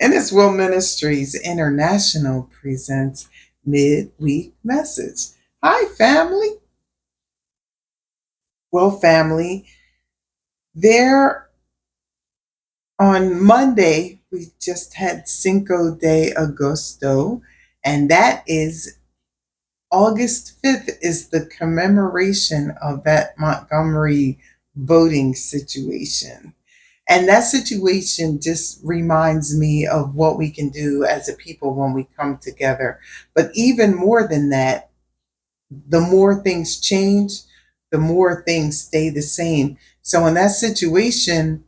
Inniswell Ministries International presents Midweek Message. Hi, family. Well, family, there on Monday, we just had Cinco de Agosto, and that is August 5th, is the commemoration of that Montgomery voting situation. And that situation just reminds me of what we can do as a people when we come together. But even more than that, the more things change, the more things stay the same. So in that situation,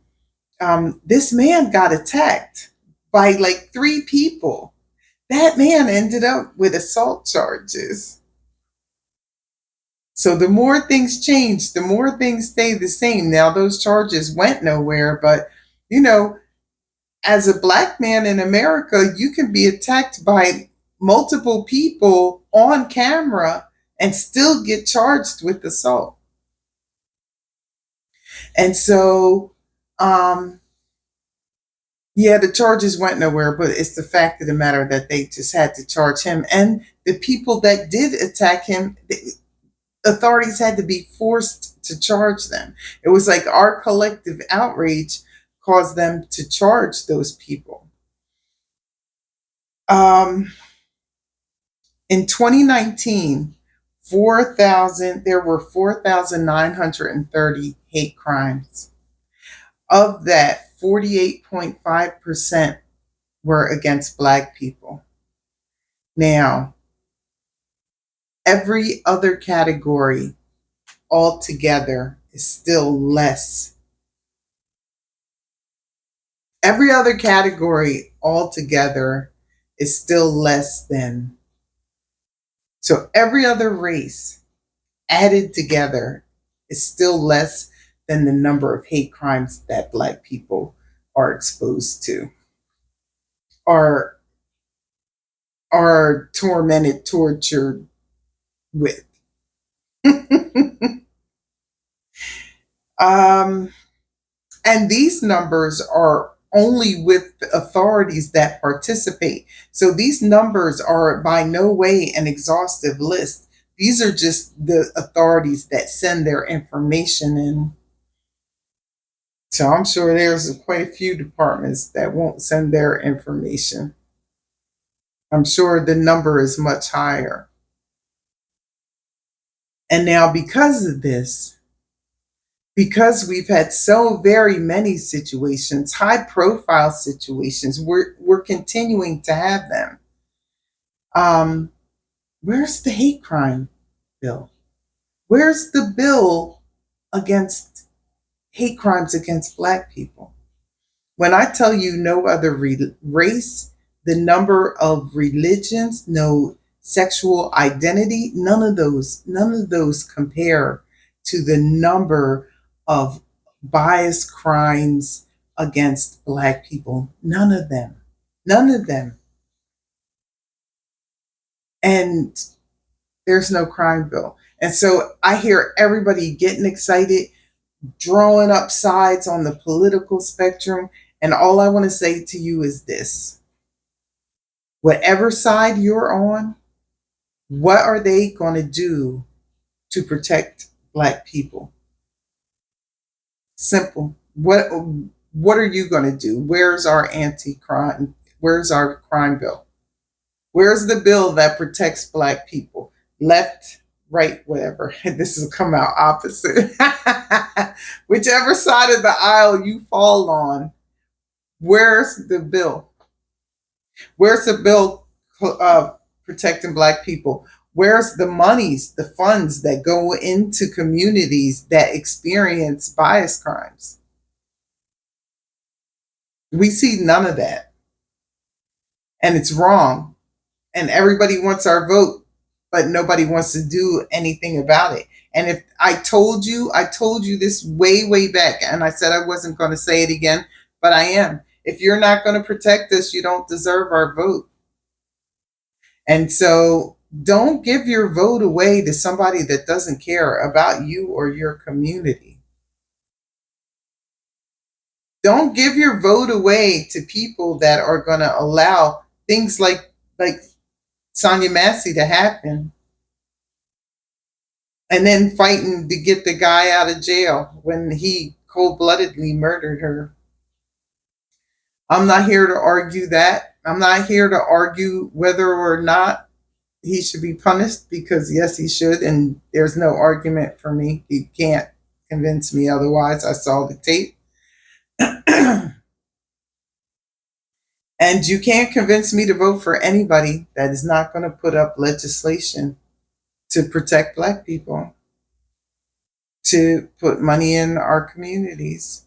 this man got attacked by like three people. That man ended up with assault charges. So the more things change, the more things stay the same. Now, those charges went nowhere, but you know, as a black man in America, you can be attacked by multiple people on camera and still get charged with assault. And so, um, yeah, the charges went nowhere, but it's the fact of the matter that they just had to charge him. And the people that did attack him, the authorities had to be forced to charge them. It was like our collective outrage caused them to charge those people. Um, In 2019, 4,000 there were 4,930 hate crimes. Of that, 48.5% were against black people. Now, every other category altogether is still less. Every other category altogether is still less than. So every other race added together is still less than the number of hate crimes that black people are exposed to, are are tormented, tortured with. um, and these numbers are only with authorities that participate. So these numbers are by no way an exhaustive list. These are just the authorities that send their information in. So I'm sure there's quite a few departments that won't send their information. I'm sure the number is much higher. And now, because of this, because we've had so very many situations, high profile situations, we're continuing to have them. Um, where's the hate crime bill? Where's the bill against hate crimes against black people? When I tell you no other race, the number of religions, no sexual identity, none of those compare to the number of bias crimes against black people. None of them. None of them. And there's no crime bill. And so I hear everybody getting excited, drawing up sides on the political spectrum. And all I want to say to you is this: whatever side you're on, what are they going to do to protect black people? Simple. What are you going to do? Where's our anti-crime? Where's our crime bill? Where's the bill that protects black people? Left, right, whatever. This will come out opposite. Whichever side of the aisle you fall on, where's the bill? Where's the bill protecting black people? Where's the monies, the funds that go into communities that experience bias crimes? We see none of that. And it's wrong. And everybody wants our vote, but nobody wants to do anything about it. And if I told you this way, way back, and I said I wasn't going to say it again, but I am. If you're not going to protect us, you don't deserve our vote. And so don't give your vote away to somebody that doesn't care about you or your community. Don't give your vote away to people that are going to allow things like Sonia Massey to happen, and then fighting to get the guy out of jail when he cold-bloodedly murdered her. I'm not here to argue that. I'm not here to argue whether or not he should be punished, because yes, he should, and there's no argument for me. He can't convince me otherwise. I saw the tape. And you can't convince me to vote for anybody that is not going to put up legislation to protect Black people, to put money in our communities.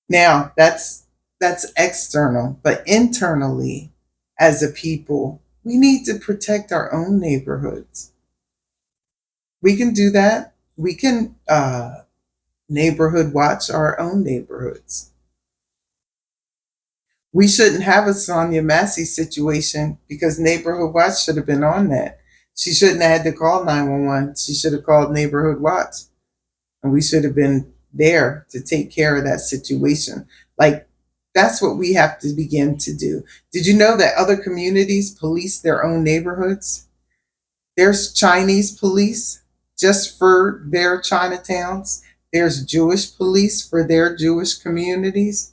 Now, that's external, but internally, as a people, we need to protect our own neighborhoods. We can do that. We can neighborhood watch our own neighborhoods. We shouldn't have a Sonia Massey situation, because Neighborhood Watch should have been on that. She shouldn't have had to call 911. She should have called Neighborhood Watch, and we should have been there to take care of that situation. Like, that's what we have to begin to do. Did you know that other communities police their own neighborhoods? There's Chinese police just for their Chinatowns. There's Jewish police for their Jewish communities.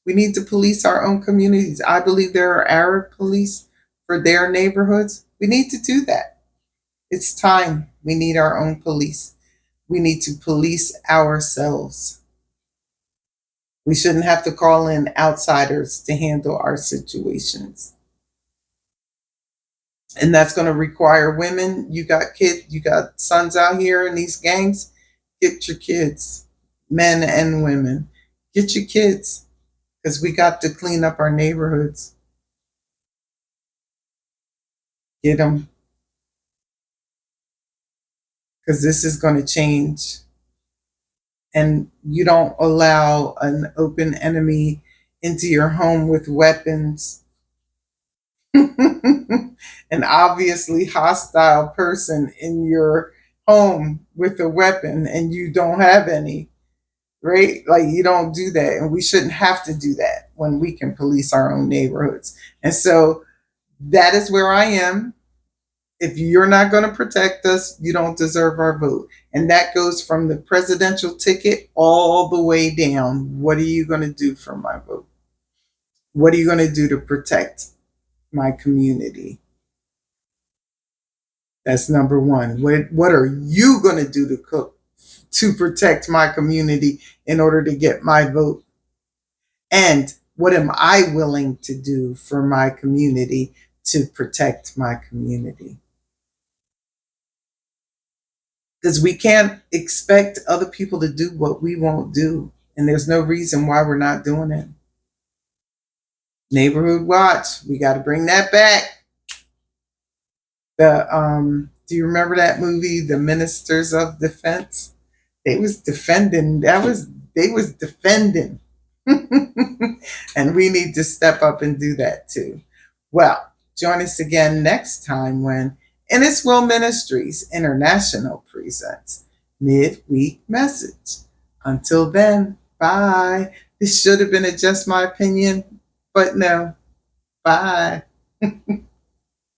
We need to police our own communities. I believe there are Arab police for their neighborhoods. We need to do that. It's time. We need our own police. We need to police ourselves. We shouldn't have to call in outsiders to handle our situations. And that's going to require women. You got kids, you got sons out here in these gangs. Get your kids, men and women. Get your kids, because we got to clean up our neighborhoods. Get them, because this is going to change. And you don't allow an open enemy into your home with weapons. An obviously hostile person in your home with a weapon, and you don't have any, right? Like, you don't do that. And we shouldn't have to do that when we can police our own neighborhoods. And so that is where I am. If you're not going to protect us, you don't deserve our vote. And that goes from the presidential ticket all the way down. What are you going to do for my vote? What are you going to do to protect my community? That's number one. What are you going to do to protect my community in order to get my vote? And what am I willing to do for my community to protect my community? Because we can't expect other people to do what we won't do. And there's no reason why we're not doing it. Neighborhood Watch, we got to bring that back. Do you remember that movie, The Ministers of Defense? They was defending. They was defending. And we need to step up and do that too. Well, join us again next time when Inniswell Ministries International presents Midweek Message. Until then, bye. This should have been a Just My Opinion, but no. Bye.